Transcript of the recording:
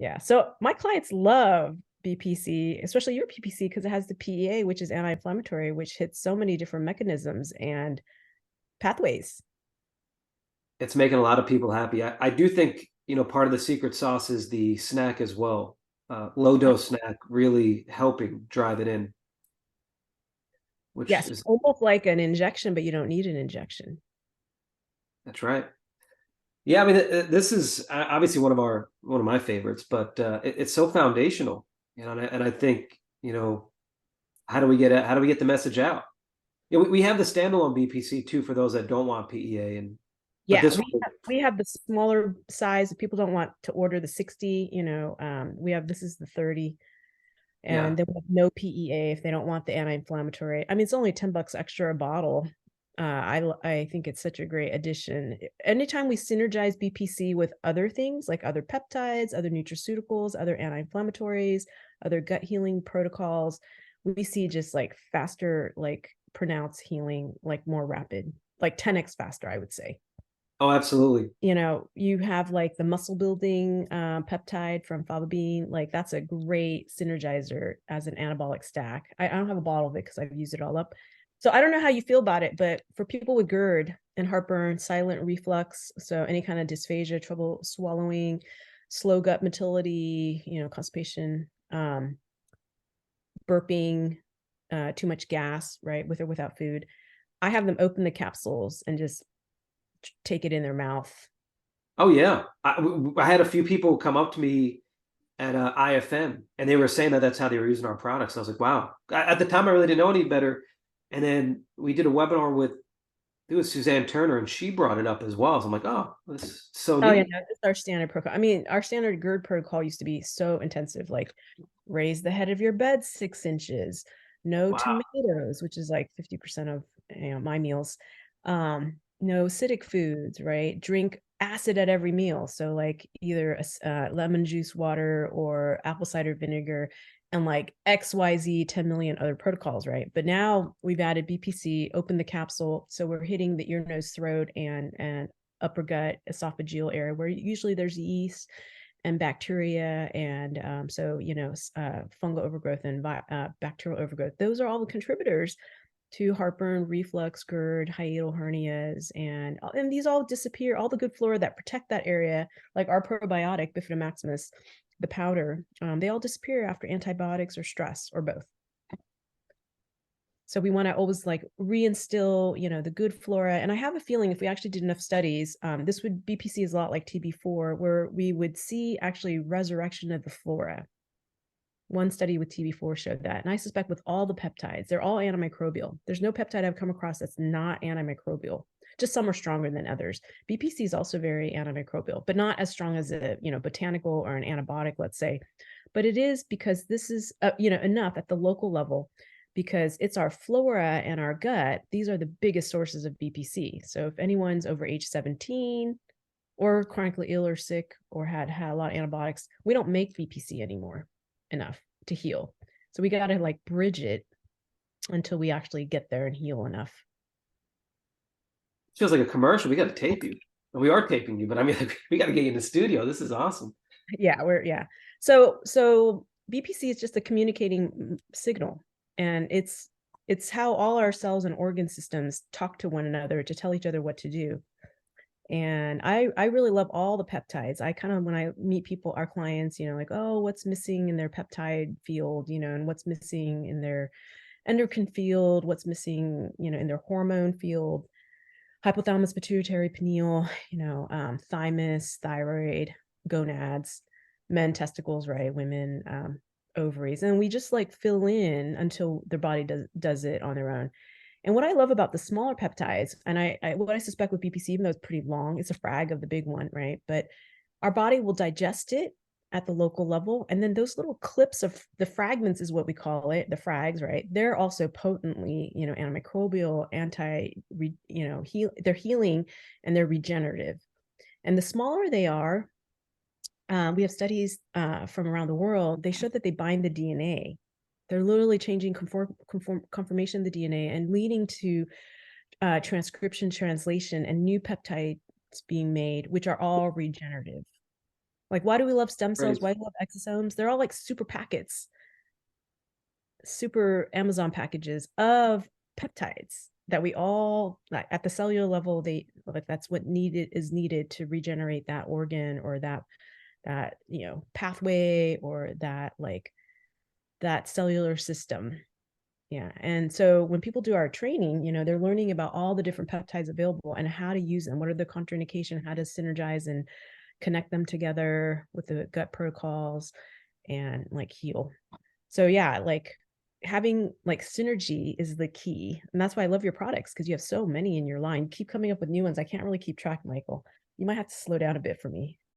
Yeah. So my clients love BPC, especially your BPC, because it has the PEA, which is anti-inflammatory, which hits so many different mechanisms and pathways. It's making a lot of people happy. I do think, part of the secret sauce is the snack as well. Low dose snack really helping drive it in, which Yes, is, almost like an injection, but you don't need an injection. that's right. Yeah, I mean, this is obviously one of my favorites, but it's so foundational, and I think, how do we get the message out? We have the standalone BPC too for those that don't want PEA, but Yeah, this one, we have the smaller size. If people don't want to order the 60, we have this is the 30, yeah. and then we have no PEA if they don't want the anti-inflammatory. I mean, it's only $10 extra a bottle. I think it's such a great addition. Anytime we synergize BPC with other things like other peptides, other nutraceuticals, other anti-inflammatories, other gut healing protocols, we see just like faster, like pronounced healing, like more rapid, like 10x faster, I would say. Oh, absolutely. You have like the muscle building peptide from fava bean, like that's a great synergizer as an anabolic stack. I don't have a bottle of it because I've used it all up. So I don't know how you feel about it, but for people with GERD and heartburn, silent reflux, so any kind of dysphagia, trouble swallowing, slow gut motility, constipation, burping, too much gas, right, with or without food, I have them open the capsules and just take it in their mouth. Oh yeah, I had a few people come up to me at IFM, and they were saying that that's how they were using our products. I was like, wow. At the time, I really didn't know any better. And then we did a webinar with it was Suzanne Turner, and she brought it up as well. So I'm like, oh, this is so Oh yeah, neat. no, it's our standard protocol. I mean, our standard GERD protocol used to be so intensive, like raise the head of your bed 6 inches, no Wow. tomatoes, which is like 50% of my meals, no acidic foods, right? Drink acid at every meal. So like either lemon juice water or apple cider vinegar and like XYZ 10 million other protocols, right? But now we've added BPC, open the capsule. So we're hitting the ear, nose, throat, and upper gut, esophageal area where usually there's yeast and bacteria and fungal overgrowth and bacterial overgrowth. Those are all the contributors to heartburn, reflux, GERD, hiatal hernias, and these all disappear. All the good flora that protect that area, like our probiotic Bifida maximus, the powder, they all disappear after antibiotics or stress or both. So we want to always like reinstill, the good flora. And I have a feeling if we actually did enough studies, this would BPC is a lot like TB4, where we would see actually resurrection of the flora. One study with TB4 showed that. And I suspect with all the peptides, they're all antimicrobial. There's no peptide I've come across that's not antimicrobial. Just some are stronger than others. BPC is also very antimicrobial, but not as strong as a, botanical or an antibiotic, let's say. But it is because this is, enough at the local level because it's our flora and our gut. These are the biggest sources of BPC. So if anyone's over age 17 or chronically ill or sick or had a lot of antibiotics, we don't make BPC anymore enough to heal. So we got to like bridge it until we actually get there and heal enough. It feels like a commercial. We got to tape you. We are taping you, but I mean, like, we got to get you in the studio. This is awesome. Yeah. So BPC is just a communicating signal, and it's how all our cells and organ systems talk to one another to tell each other what to do. And I really love all the peptides. I kind of, when I meet people, our clients, like, oh, what's missing in their peptide field, and what's missing in their endocrine field, what's missing, in their hormone field, hypothalamus, pituitary, pineal, thymus, thyroid, gonads, men testicles, right? Women, ovaries. And we just like fill in until their body does it on their own. And what I love about the smaller peptides, and what I suspect with BPC, even though it's pretty long, it's a frag of the big one, right? But our body will digest it at the local level. And then those little clips of the fragments is what we call it, the frags, right? They're also potently, antimicrobial, they're healing and they're regenerative. And the smaller they are, we have studies from around the world, they show that they bind the DNA. They're literally changing conformation of the DNA and leading to transcription, translation, and new peptides being made, which are all regenerative. Like, why do we love stem cells? Right. Why do we love exosomes? They're all like super packets, super Amazon packages of peptides that we all, like, at the cellular level, they like, that's what is needed to regenerate that organ, or that pathway, or that, like, that cellular system. Yeah. And so when people do our training, they're learning about all the different peptides available and how to use them. What are the contraindication, how to synergize and connect them together with the gut protocols, and like heal. So yeah, like having like synergy is the key. And that's why I love your products, because you have so many in your line. Keep coming up with new ones. I can't really keep track, Michael. You might have to slow down a bit for me.